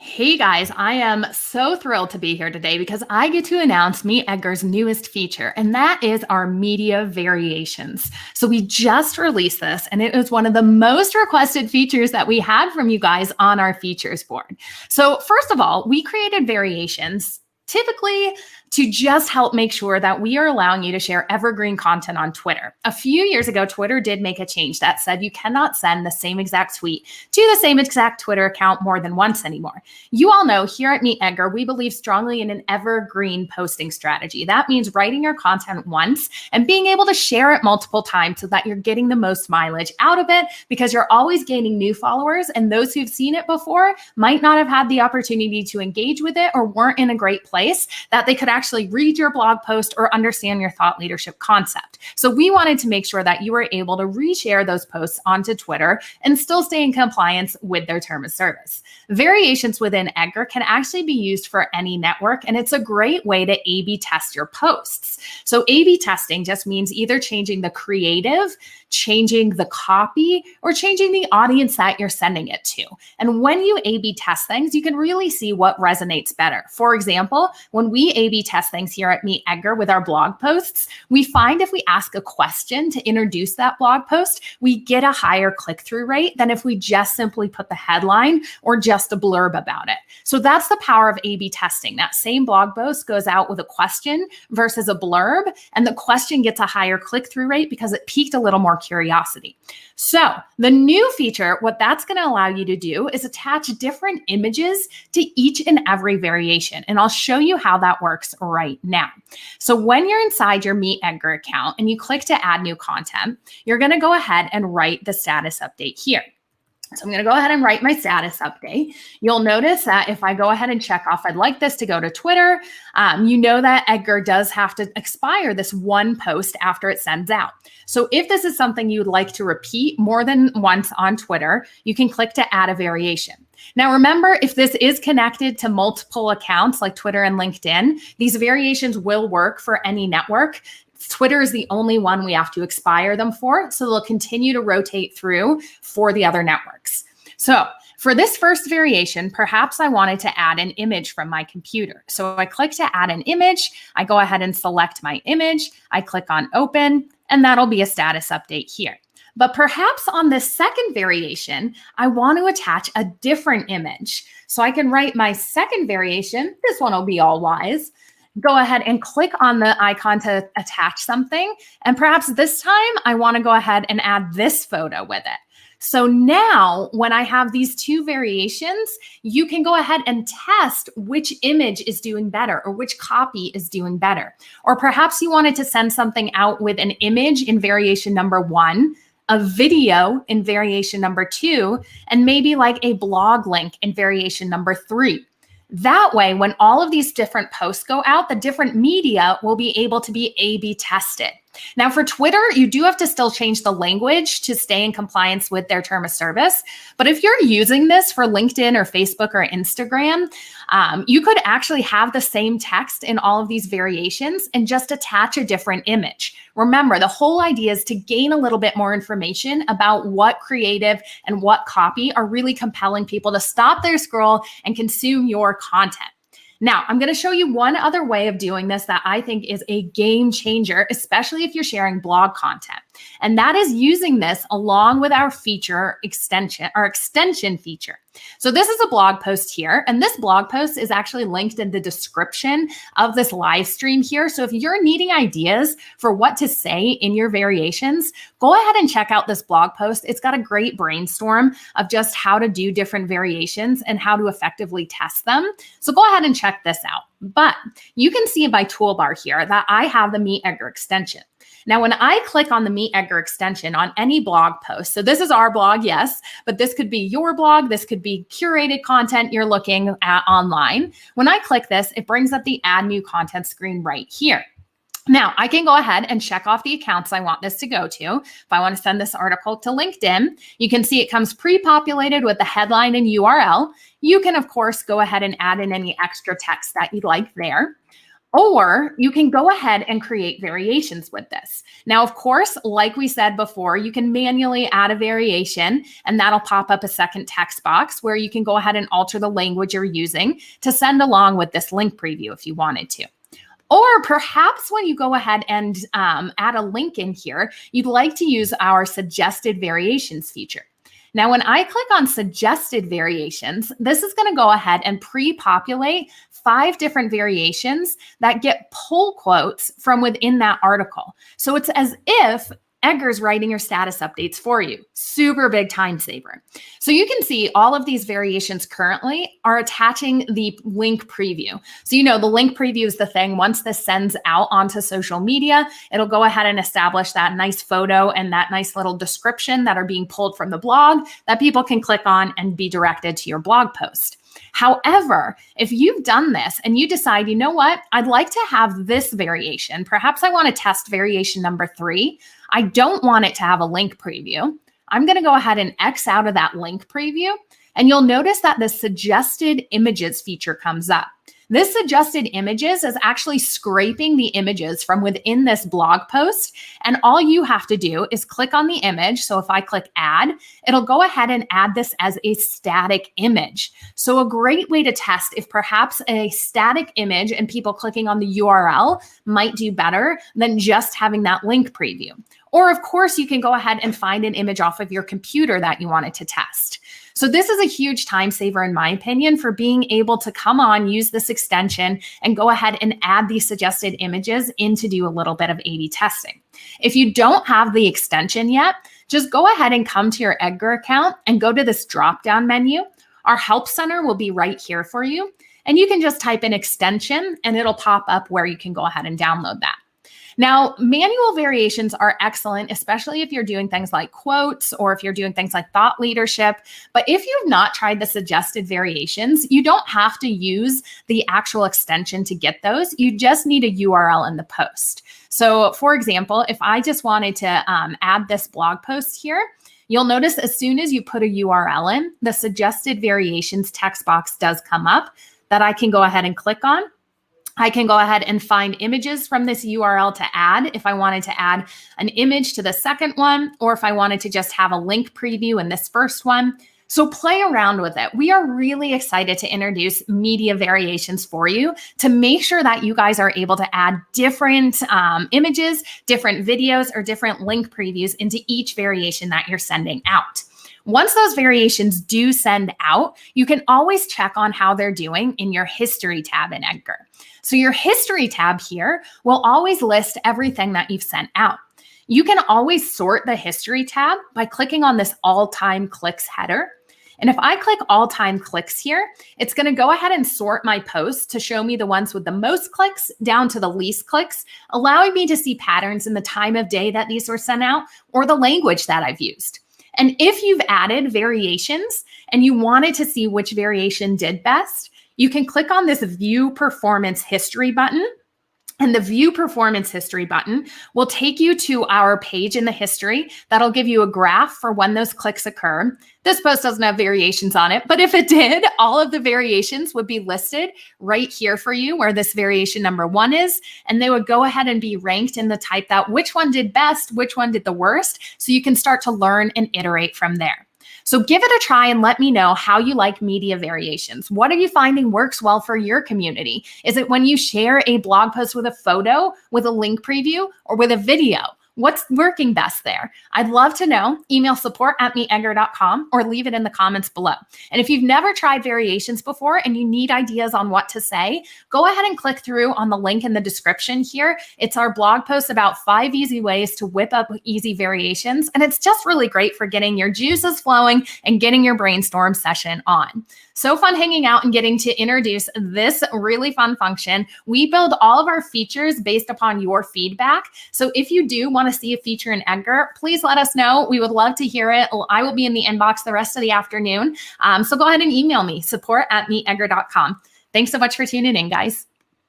Hey guys, I am so thrilled to be here today because I get to announce Meet Edgar's newest feature, and that is our media variations. So we just released this, and it was one of the most requested features that we had from you guys on our features board. So first of all, we created variations typically to just help make sure that we are allowing you to share evergreen content on Twitter. A few years ago, Twitter did make a change that said you cannot send the same exact tweet to the same exact Twitter account more than once anymore. You all know here at Meet Edgar, we believe strongly in an evergreen posting strategy. That means writing your content once and being able to share it multiple times so that you're getting the most mileage out of it because you're always gaining new followers, and those who've seen it before might not have had the opportunity to engage with it or weren't in a great place that they could actually read your blog post or understand your thought leadership concept. So we wanted to make sure that you were able to reshare those posts onto Twitter and still stay in compliance with their term of service. Variations within Edgar can actually be used for any network, and it's a great way to A/B test your posts. So A/B testing just means either changing the creative, changing the copy, or changing the audience that you're sending it to. And when you A/B test things, you can really see what resonates better. For example, when we A/B test things here at Meet Edgar with our blog posts, we find if we ask a question to introduce that blog post, we get a higher click-through rate than if we just simply put the headline or just a blurb about it. So that's the power of A/B testing. That same blog post goes out with a question versus a blurb, and the question gets a higher click-through rate because it piqued a little more curiosity. So the new feature, what that's going to allow you to do is attach different images to each and every variation. And I'll show you how that works right now. So when you're inside your Meet Edgar account and you click to add new content, you're going to go ahead and write the status update here. So I'm going to go ahead and write my status update. You'll notice that if I go ahead and check off, I'd like this to go to Twitter. You know that Edgar does have to expire this one post after it sends out. So if this is something you'd like to repeat more than once on Twitter, you can click to add a variation. Now, remember, if this is connected to multiple accounts like Twitter and LinkedIn, these variations will work for any network. Twitter is the only one we have to expire them for, so they'll continue to rotate through for the other networks. So for this first variation, perhaps I wanted to add an image from my computer. So I click to add an image, I go ahead and select my image, I click on open, and that'll be a status update here. But perhaps on this second variation, I want to attach a different image. So I can write my second variation, this one will be all wise, go ahead and click on the icon to attach something. And perhaps this time I want to go ahead and add this photo with it. So now when I have these two variations, you can go ahead and test which image is doing better or which copy is doing better. Or perhaps you wanted to send something out with an image in variation number 1, a video in variation number 2, and maybe like a blog link in variation number 3. That way, when all of these different posts go out, the different media will be able to be A/B tested. Now, for Twitter, you do have to still change the language to stay in compliance with their term of service. But if you're using this for LinkedIn or Facebook or Instagram, you could actually have the same text in all of these variations and just attach a different image. Remember, the whole idea is to gain a little bit more information about what creative and what copy are really compelling people to stop their scroll and consume your content. Now, I'm going to show you one other way of doing this that I think is a game changer, especially if you're sharing blog content. And that is using this along with our feature extension, our extension feature. So this is a blog post here, and this blog post is actually linked in the description of this live stream here. So if you're needing ideas for what to say in your variations, go ahead and check out this blog post. It's got a great brainstorm of just how to do different variations and how to effectively test them. So go ahead and check this out. But you can see by toolbar here that I have the Meet Edgar extension. Now, when I click on the Meet Edgar extension on any blog post, so this is our blog, yes, but this could be your blog. This could be curated content you're looking at online. When I click this, it brings up the Add New Content screen right here. Now, I can go ahead and check off the accounts I want this to go to. If I want to send this article to LinkedIn, you can see it comes pre-populated with the headline and URL. You can, of course, go ahead and add in any extra text that you'd like there. Or you can go ahead and create variations with this. Now, of course, like we said before, you can manually add a variation and that'll pop up a second text box where you can go ahead and alter the language you're using to send along with this link preview if you wanted to. Or perhaps when you go ahead and add a link in here, you'd like to use our suggested variations feature. Now, when I click on suggested variations, this is going to go ahead and pre-populate 5 different variations that get pull quotes from within that article. So it's as if Edgar's writing your status updates for you. Super big time saver. So you can see all of these variations currently are attaching the link preview. So you know the link preview is the thing. Once this sends out onto social media, it'll go ahead and establish that nice photo and that nice little description that are being pulled from the blog that people can click on and be directed to your blog post. However, if you've done this and you decide, you know what, I'd like to have this variation, perhaps I want to test variation number 3. I don't want it to have a link preview. I'm going to go ahead and X out of that link preview, and you'll notice that the suggested images feature comes up. This suggested images is actually scraping the images from within this blog post. And all you have to do is click on the image. So if I click add, it'll go ahead and add this as a static image. So a great way to test if perhaps a static image and people clicking on the URL might do better than just having that link preview. Or of course, you can go ahead and find an image off of your computer that you wanted to test. So this is a huge time saver, in my opinion, for being able to come on, use this extension, and go ahead and add these suggested images in to do a little bit of A/B testing. If you don't have the extension yet, just go ahead and come to your Edgar account and go to this drop-down menu. Our Help Center will be right here for you. And you can just type in extension and it'll pop up where you can go ahead and download that. Now, manual variations are excellent, especially if you're doing things like quotes or if you're doing things like thought leadership. But if you've not tried the suggested variations, you don't have to use the actual extension to get those. You just need a URL in the post. So for example, if I just wanted to add this blog post here, you'll notice as soon as you put a URL in, the suggested variations text box does come up that I can go ahead and click on. I can go ahead and find images from this URL to add if I wanted to add an image to the second one, or if I wanted to just have a link preview in this first one. So play around with it. We are really excited to introduce media variations for you to make sure that you guys are able to add different images, different videos, or different link previews into each variation that you're sending out. Once those variations do send out, you can always check on how they're doing in your history tab in Edgar. So your history tab here will always list everything that you've sent out. You can always sort the history tab by clicking on this all-time clicks header. And if I click all-time clicks here, it's going to go ahead and sort my posts to show me the ones with the most clicks down to the least clicks, allowing me to see patterns in the time of day that these were sent out or the language that I've used. And if you've added variations and you wanted to see which variation did best, you can click on this View Performance History button. And the View Performance History button will take you to our page in the history that'll give you a graph for when those clicks occur. This post doesn't have variations on it, but if it did, all of the variations would be listed right here for you where this variation number 1 is, and they would go ahead and be ranked in the type that which one did best, which one did the worst, so you can start to learn and iterate from there. So give it a try and let me know how you like media variations. What are you finding works well for your community? Is it when you share a blog post with a photo, with a link preview, or with a video? What's working best there? I'd love to know. Email support@meetedgar.com or leave it in the comments below. And if you've never tried variations before and you need ideas on what to say, go ahead and click through on the link in the description here. It's our blog post about 5 easy ways to whip up easy variations. And it's just really great for getting your juices flowing and getting your brainstorm session on. So fun hanging out and getting to introduce this really fun function. We build all of our features based upon your feedback. So if you do want to see a feature in Edgar, please let us know. We would love to hear it. I will be in the inbox the rest of the afternoon. So go ahead and email me, support@meetedgar.com. Thanks so much for tuning in, guys.